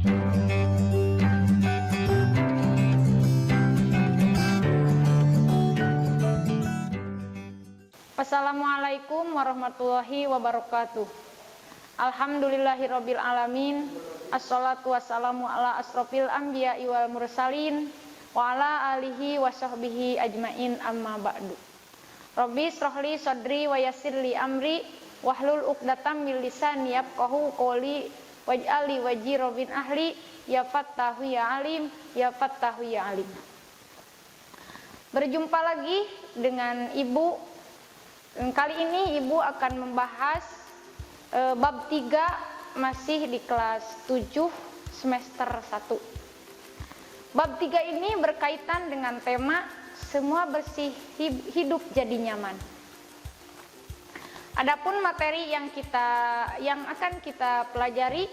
Assalamualaikum warahmatullahi wabarakatuh. Alhamdulillahirabbil alamin. Assalatu wassalamu ala asrofil anbiya'i wal mursalin wa ala alihi wa sahbihi ajmain amma ba'du. Rabbi shrahli sadri wa yassirli amri wahlul 'uqdatam min lisani yafqahu qawli waj'al li wajhi min ahli ya fattahu ya alim ya fattahu ya alim. Berjumpa lagi dengan Ibu. Kali ini Ibu akan membahas bab 3 masih di kelas 7 semester 1. Bab 3 ini berkaitan dengan tema semua bersih hidup jadi nyaman. Adapun materi yang akan kita pelajari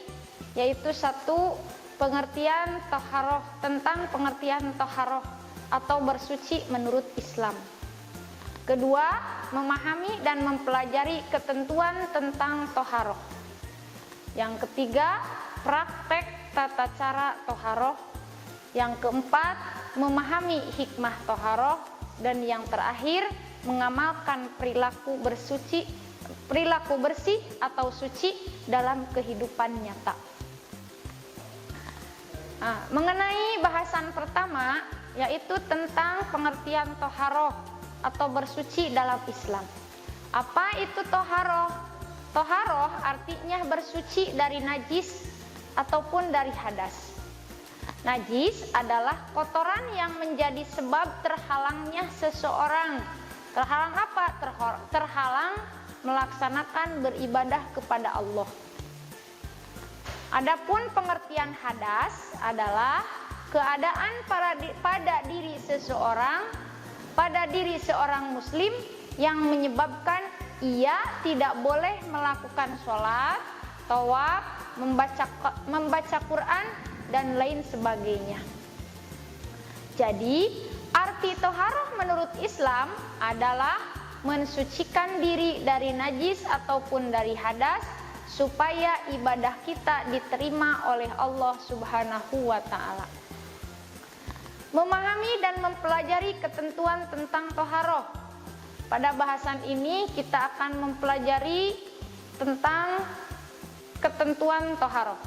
yaitu satu pengertian toharoh, tentang pengertian toharoh atau bersuci menurut Islam. Kedua, memahami dan mempelajari ketentuan tentang toharoh. Yang ketiga, praktek tata cara toharoh. Yang keempat, memahami hikmah toharoh. Dan yang terakhir, mengamalkan perilaku bersih atau suci dalam kehidupan nyata. Mengenai bahasan pertama, yaitu tentang pengertian toharoh atau bersuci dalam Islam. Apa itu toharoh? Toharoh artinya bersuci dari najis ataupun dari hadas. Najis adalah kotoran yang menjadi sebab terhalangnya seseorang. Terhalang apa? Terhalang melaksanakan beribadah kepada Allah. Adapun pengertian hadas adalah keadaan pada diri seorang muslim yang menyebabkan ia tidak boleh melakukan sholat, tawaf, membaca Quran, dan lain sebagainya. Jadi, arti toharoh menurut Islam adalah mensucikan diri dari najis ataupun dari hadas supaya ibadah kita diterima oleh Allah Subhanahu wa ta'ala. Memahami dan mempelajari ketentuan tentang toharoh. Pada bahasan ini kita akan mempelajari tentang ketentuan toharoh.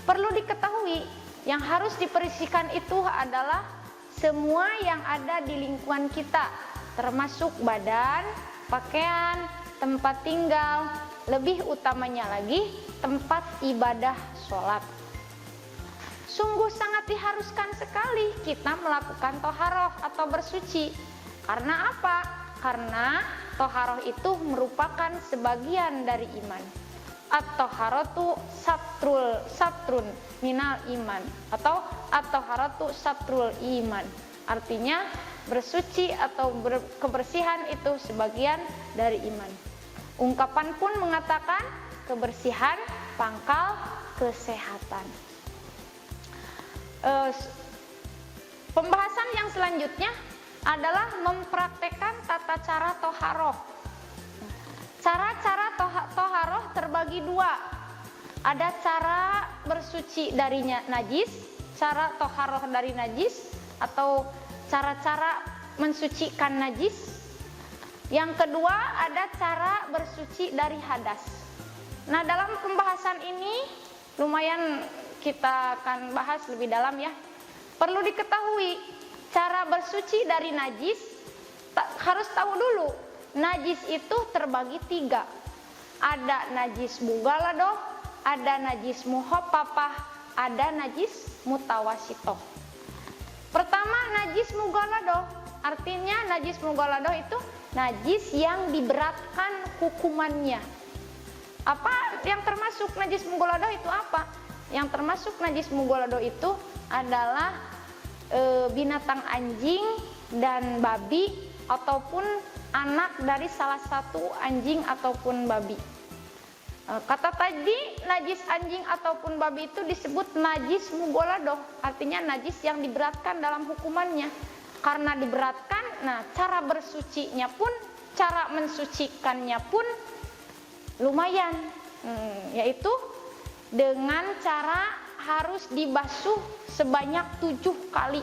Perlu diketahui, yang harus dibersihkan itu adalah semua yang ada di lingkungan kita, termasuk badan, pakaian, tempat tinggal, lebih utamanya lagi tempat ibadah sholat. Sungguh sangat diharuskan sekali kita melakukan toharoh atau bersuci. Karena apa? Karena toharoh itu merupakan sebagian dari iman. At-toharatu satrun minal iman, atau at-toharatu satrul iman. Artinya bersuci atau kebersihan itu sebagian dari iman. Ungkapan pun mengatakan kebersihan pangkal kesehatan. Pembahasan yang selanjutnya adalah mempraktekkan tata cara toharoh. Cara-cara toharoh terbagi dua. Ada cara bersuci dari najis, cara toharoh dari najis, atau cara-cara mensucikan najis. Yang kedua ada cara bersuci dari hadas. Nah, dalam pembahasan ini lumayan kita akan bahas lebih dalam ya. Perlu diketahui, cara bersuci dari najis harus tahu dulu. Najis itu terbagi 3. Ada najis mughaladoh, ada najis muhoppapah, ada najis mutawasitoh. Pertama, najis mughaladoh. Artinya najis mughaladoh itu najis yang diberatkan hukumannya. Apa yang termasuk najis mughaladoh itu apa? Yang termasuk najis mughaladoh itu adalah binatang anjing dan babi ataupun anak dari salah satu anjing ataupun babi. Kata tadi najis anjing ataupun babi itu disebut najis mughaladoh, artinya najis yang diberatkan dalam hukumannya. Karena diberatkan, nah cara bersucinya pun, cara mensucikannya pun lumayan, yaitu dengan cara harus dibasuh sebanyak 7 kali.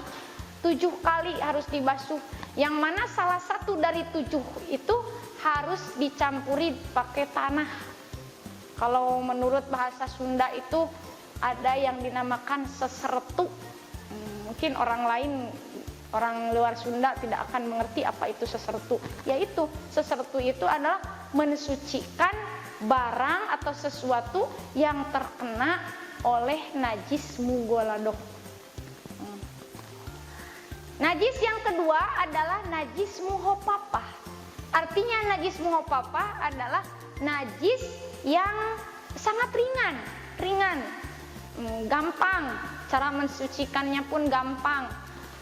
7 kali harus dibasuh. Yang mana salah satu dari 7 itu harus dicampuri pakai tanah. Kalau menurut bahasa Sunda itu ada yang dinamakan sesertu. Mungkin orang lain, orang luar Sunda tidak akan mengerti apa itu sesertu. Yaitu sesertu itu adalah mensucikan barang atau sesuatu yang terkena oleh najis mugolado. Najis yang kedua adalah najis muhopapah. Artinya najis muhopapah adalah najis yang sangat ringan, gampang. Cara mensucikannya pun gampang.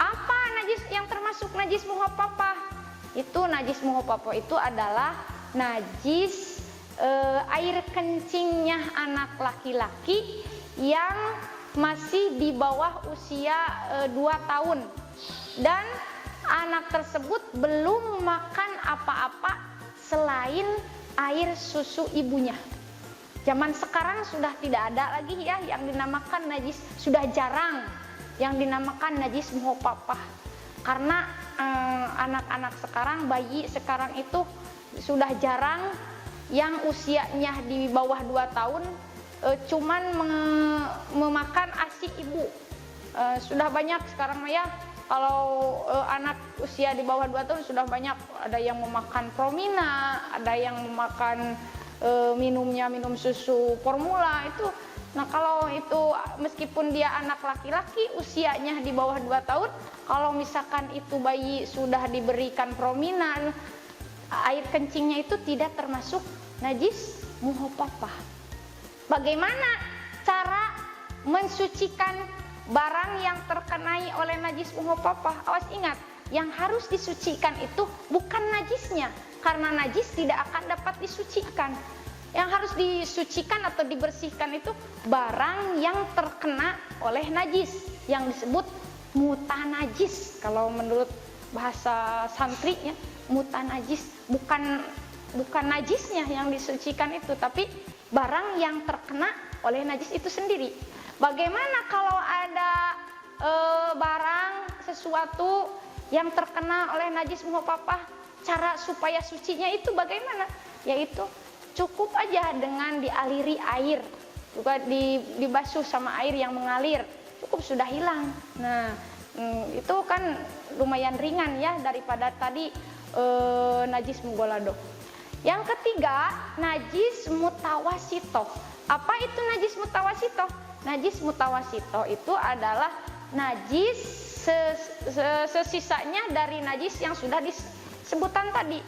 Apa najis yang termasuk najis muhopapah? Itu najis muhopapah itu adalah najis air kencingnya anak laki-laki yang masih di bawah usia 2 tahun. Dan anak tersebut belum makan apa-apa selain air susu ibunya. Zaman sekarang sudah tidak ada lagi ya yang dinamakan najis, sudah jarang yang dinamakan najis muhopapah. Karena anak-anak sekarang, bayi sekarang itu sudah jarang yang usianya di bawah 2 tahun cuman memakan ASI ibu. Sudah banyak sekarang ya, kalau anak usia di bawah 2 tahun sudah banyak, ada yang memakan Promina, ada yang memakan minum susu formula itu. Nah kalau itu meskipun dia anak laki-laki usianya di bawah 2 tahun, kalau misalkan itu bayi sudah diberikan Promina, air kencingnya itu tidak termasuk najis muhopapah. Bagaimana cara mensucikan barang yang terkenai oleh najis muhopapah? Awas ingat, yang harus disucikan itu bukan najisnya, karena najis tidak akan dapat disucikan. Yang harus disucikan atau dibersihkan itu barang yang terkena oleh najis, yang disebut mutanajis. Kalau menurut bahasa santri ya, mutanajis, bukan najisnya yang disucikan itu, tapi barang yang terkena oleh najis itu sendiri. Bagaimana kalau ada barang sesuatu yang terkena oleh najis muhopapah? Cara supaya sucinya itu bagaimana? Yaitu cukup aja dengan dialiri air, juga dibasuh sama air yang mengalir, cukup sudah hilang. Nah itu kan lumayan ringan ya daripada tadi najis mugolado. Yang ketiga, najis mutawasito. Apa itu najis mutawasito? Najis mutawasito itu adalah najis sesisanya dari najis yang sudah disebutkan tadi.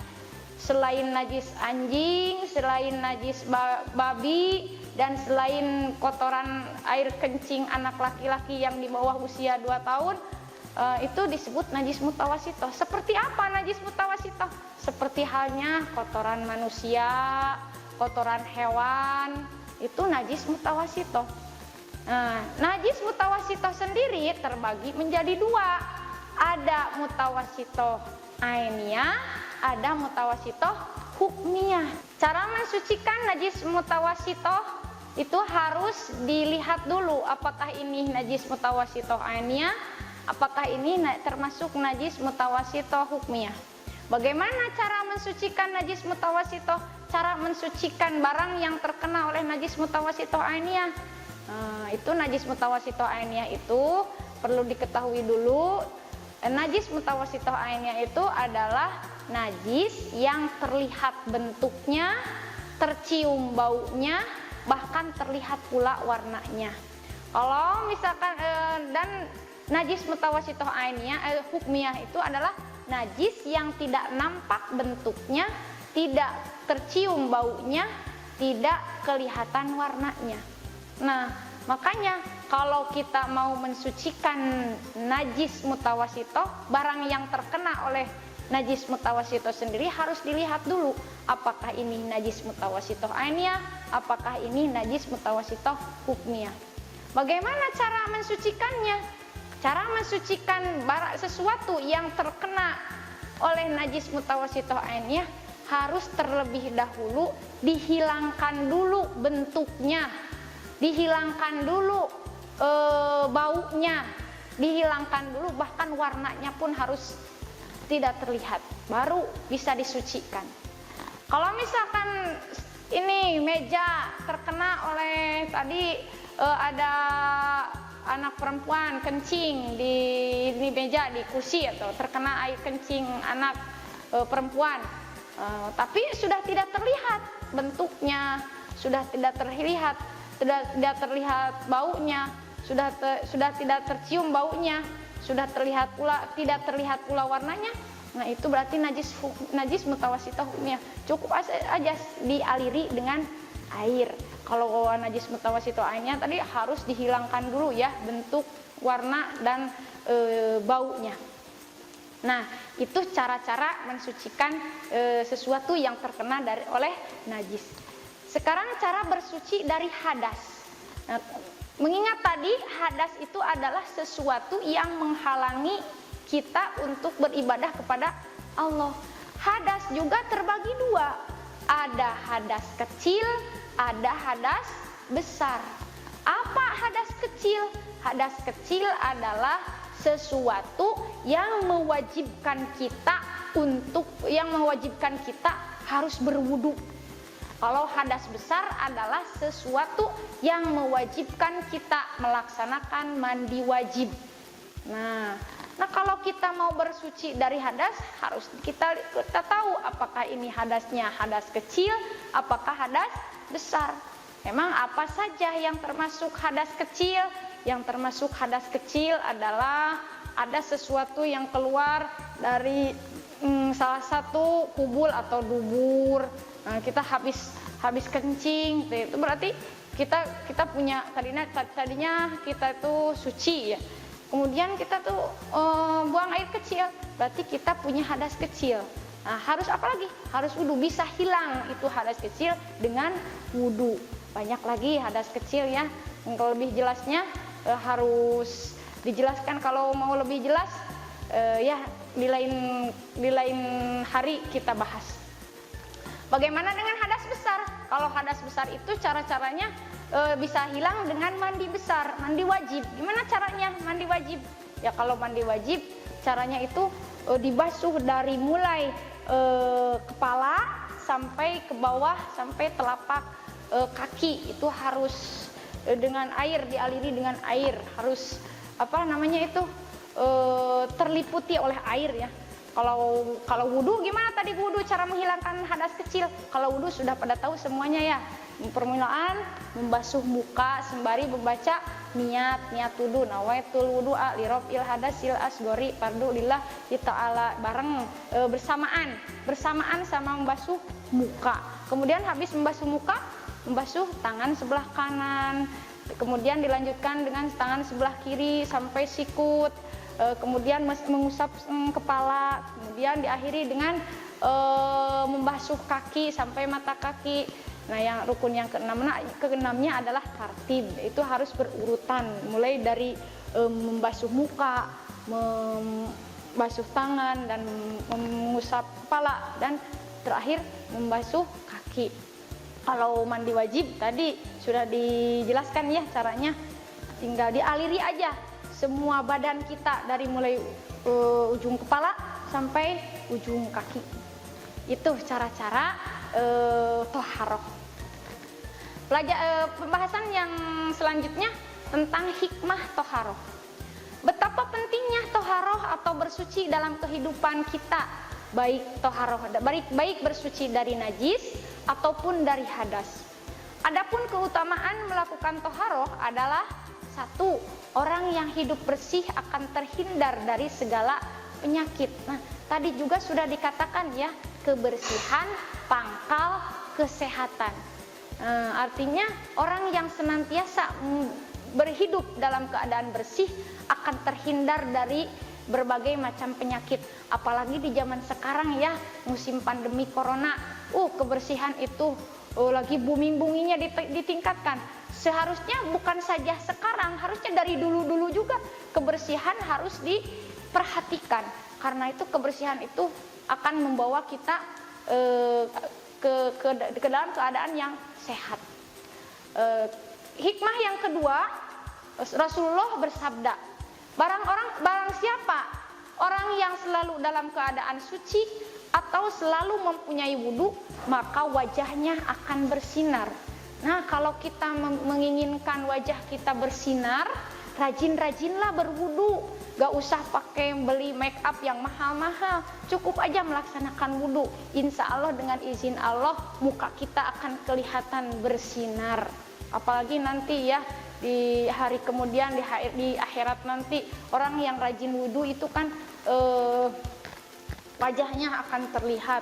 Selain najis anjing, selain najis babi, dan selain kotoran air kencing anak laki-laki yang di bawah usia 2 tahun, itu disebut najis mutawasito. Seperti apa najis mutawasito? Seperti halnya kotoran manusia, kotoran hewan, itu najis mutawasito. Nah, najis mutawasito sendiri terbagi menjadi 2. Ada mutawasito ainiyah, ada mutawasito hukmiyah. Cara mensucikan najis mutawasito itu harus dilihat dulu apakah ini najis mutawasito ainiyah, apakah ini termasuk najis mutawasito hukmiyah. Bagaimana cara mensucikan najis mutawasito? Cara mensucikan barang yang terkena oleh najis mutawasito ainiyah. Itu najis mutawasito ainiyah itu perlu diketahui dulu. Najis mutawasito ainiyah itu adalah najis yang terlihat bentuknya, tercium baunya, bahkan terlihat pula warnanya. Kalau misalkan dan najis mutawasito ainiyah hukmiyah itu adalah najis yang tidak nampak bentuknya, tidak tercium baunya, tidak kelihatan warnanya. Nah, makanya kalau kita mau mensucikan najis mutawasito, barang yang terkena oleh najis mutawasito sendiri harus dilihat dulu apakah ini najis mutawasito ainiyah, apakah ini najis mutawasito hukmiyah. Bagaimana cara mensucikannya? Cara mensucikan sesuatu yang terkena oleh najis mutawasito ainiyah harus terlebih dahulu dihilangkan dulu bentuknya, dihilangkan dulu baunya dihilangkan dulu, bahkan warnanya pun harus tidak terlihat, baru bisa disucikan. Kalau misalkan ini meja terkena oleh tadi ada anak perempuan kencing di meja, di kursi, atau terkena air kencing anak perempuan, tapi sudah tidak terlihat bentuknya, sudah tidak terlihat baunya, sudah tidak tercium baunya, sudah tidak terlihat pula warnanya. Nah, itu berarti najis mutawasithah hukumnya. Cukup aja dialiri dengan air. Kalau najis mutawasithah airnya tadi harus dihilangkan dulu ya bentuk, warna, dan baunya. Nah, itu cara-cara mensucikan sesuatu yang terkena oleh najis. Sekarang cara bersuci dari hadas. Nah, mengingat tadi hadas itu adalah sesuatu yang menghalangi kita untuk beribadah kepada Allah. Hadas juga terbagi dua. Ada hadas kecil, ada hadas besar. Apa hadas kecil? Hadas kecil adalah sesuatu yang mewajibkan kita harus berwudu. Kalau hadas besar adalah sesuatu yang mewajibkan kita melaksanakan mandi wajib. Nah, kalau kita mau bersuci dari hadas, harus kita tahu apakah ini hadasnya hadas kecil, apakah hadas besar. Memang apa saja yang termasuk hadas kecil? Yang termasuk hadas kecil adalah ada sesuatu yang keluar dari salah satu kubul atau dubur. Nah, kita habis kencing, itu berarti kita punya tadinya kita itu suci ya. Kemudian kita tuh buang air kecil, berarti kita punya hadas kecil. Nah, harus apa lagi? Harus wudu. Bisa hilang itu hadas kecil dengan wudu. Banyak lagi hadas kecil ya. Kalau lebih jelasnya harus dijelaskan. Kalau mau lebih jelas ya di lain hari kita bahas. Bagaimana dengan hadas besar? Kalau hadas besar itu cara-caranya bisa hilang dengan mandi besar, mandi wajib. Gimana caranya mandi wajib? Ya, kalau mandi wajib caranya itu dibasuh dari mulai kepala sampai ke bawah, sampai telapak kaki. Itu harus dengan air, dialiri dengan air. Harus terliputi oleh air ya. Kalau wudu gimana tadi wudu cara menghilangkan hadas kecil? Kalau wudu sudah pada tahu semuanya ya. Permulaan membasuh muka sembari membaca niat wudu, nawaitul wudu'a li raf'il hadasil asghari fardu lillah ta'ala, bareng bersamaan sama membasuh muka. Kemudian habis membasuh muka, membasuh tangan sebelah kanan, kemudian dilanjutkan dengan tangan sebelah kiri sampai sikut, kemudian mengusap kepala, kemudian diakhiri dengan membasuh kaki sampai mata kaki. Nah, yang rukun yang keenamnya adalah tartib. Itu harus berurutan, mulai dari membasuh muka, membasuh tangan, dan mengusap kepala, dan terakhir membasuh kaki. Kalau mandi wajib tadi sudah dijelaskan ya caranya, tinggal dialiri aja semua badan kita dari mulai ujung kepala sampai ujung kaki. Itu cara-cara toharoh. Pembahasan yang selanjutnya tentang hikmah toharoh. Betapa pentingnya toharoh atau bersuci dalam kehidupan kita, baik bersuci dari najis ataupun dari hadas. Adapun keutamaan melakukan toharoh adalah: 1. Orang yang hidup bersih akan terhindar dari segala penyakit. Nah, tadi juga sudah dikatakan ya, kebersihan pangkal kesehatan. Artinya orang yang senantiasa berhidup dalam keadaan bersih akan terhindar dari berbagai macam penyakit. Apalagi di zaman sekarang ya, musim pandemi corona, kebersihan itu lagi booming-boomingnya ditingkatkan. Seharusnya bukan saja sekarang, harusnya dari dulu-dulu juga kebersihan harus diperhatikan. Karena itu kebersihan itu akan membawa kita ke dalam keadaan yang sehat. Hikmah yang kedua Rasulullah bersabda, barang siapa orang yang selalu dalam keadaan suci atau selalu mempunyai wudu, maka wajahnya akan bersinar. Nah, kalau kita menginginkan wajah kita bersinar, rajin-rajinlah berwudu. Gak usah pakai beli make up yang mahal-mahal, cukup aja melaksanakan wudu. Insya Allah dengan izin Allah muka kita akan kelihatan bersinar. Apalagi nanti ya di hari kemudian di akhirat nanti, orang yang rajin wudu itu kan wajahnya akan terlihat.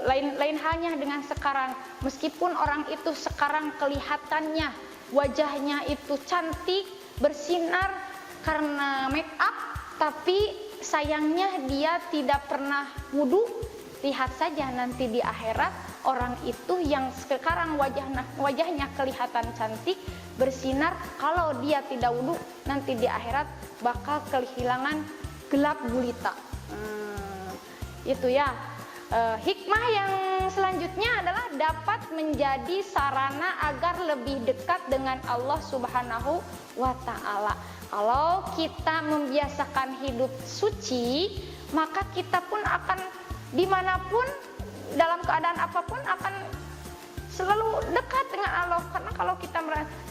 Lain halnya dengan sekarang. Meskipun orang itu sekarang kelihatannya wajahnya itu cantik, bersinar karena make up, tapi sayangnya dia tidak pernah wudu. Lihat saja nanti di akhirat, orang itu yang sekarang wajahnya kelihatan cantik, bersinar, kalau dia tidak wudu, nanti di akhirat bakal kehilangan gelap gulita. Itu ya. Hikmah yang selanjutnya adalah dapat menjadi sarana agar lebih dekat dengan Allah Subhanahu wa Ta'ala. Kalau kita membiasakan hidup suci, maka kita pun akan dimanapun, dalam keadaan apapun akan selalu dekat dengan Allah. Karena kalau kita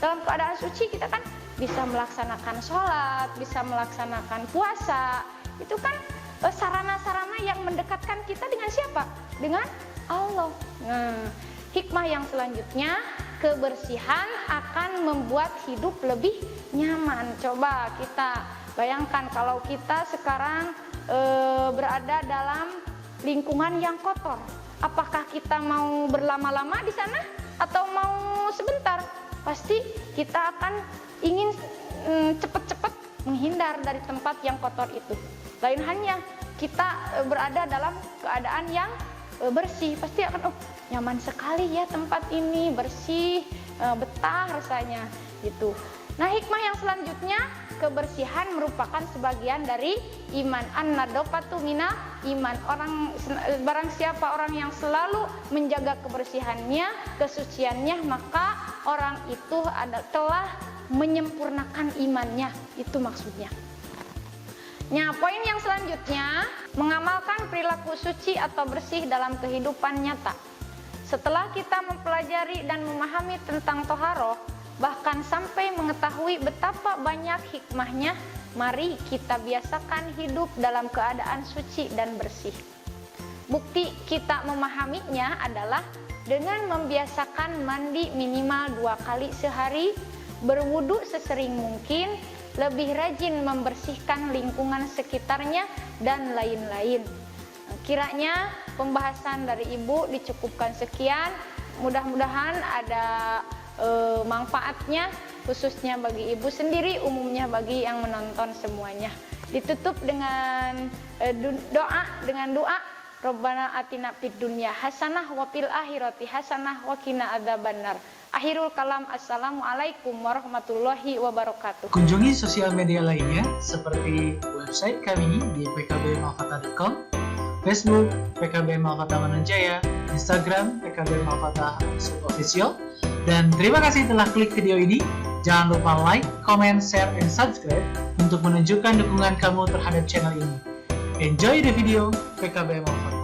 dalam keadaan suci, kita kan bisa melaksanakan sholat, bisa melaksanakan puasa. Itu kan sarana-sarana yang mendekatkan kita dengan siapa? Dengan Allah. Nah, hikmah yang selanjutnya, kebersihan akan membuat hidup lebih nyaman. Coba kita bayangkan kalau kita sekarang berada dalam lingkungan yang kotor. Apakah kita mau berlama-lama di sana atau mau sebentar? Pasti kita akan ingin cepat-cepat menghindar dari tempat yang kotor itu. Lain halnya kita berada dalam keadaan yang bersih, pasti akan nyaman sekali ya tempat ini, bersih, betah rasanya gitu. Nah, hikmah yang selanjutnya, kebersihan merupakan sebagian dari iman. An-nadofatu mina iman. Barang siapa orang yang selalu menjaga kebersihannya, kesuciannya, maka orang itu telah menyempurnakan imannya. Itu maksudnya. Nah, poin yang selanjutnya, mengamalkan perilaku suci atau bersih dalam kehidupan nyata. Setelah kita mempelajari dan memahami tentang toharoh, bahkan sampai mengetahui betapa banyak hikmahnya, mari kita biasakan hidup dalam keadaan suci dan bersih. Bukti kita memahaminya adalah dengan membiasakan mandi minimal 2 kali sehari, berwudu sesering mungkin, lebih rajin membersihkan lingkungan sekitarnya, dan lain-lain. Kiranya pembahasan dari Ibu dicukupkan sekian. Mudah-mudahan ada manfaatnya, khususnya bagi Ibu sendiri, umumnya bagi yang menonton semuanya. Ditutup dengan doa, Rabbana atina fid dunya hasanah wa fil akhirati hasanah wa qina adzabannar. Akhirul kalam, assalamualaikum warahmatullahi wabarakatuh. Kunjungi sosial media lainnya seperti website kami di pkbmalfata.com, Facebook PKB Malfata Mananjaya, Instagram PKB Malfata Official. Dan terima kasih telah klik video ini. Jangan lupa like, comment, share, dan subscribe untuk menunjukkan dukungan kamu terhadap channel ini. Enjoy the video PKB Malfata.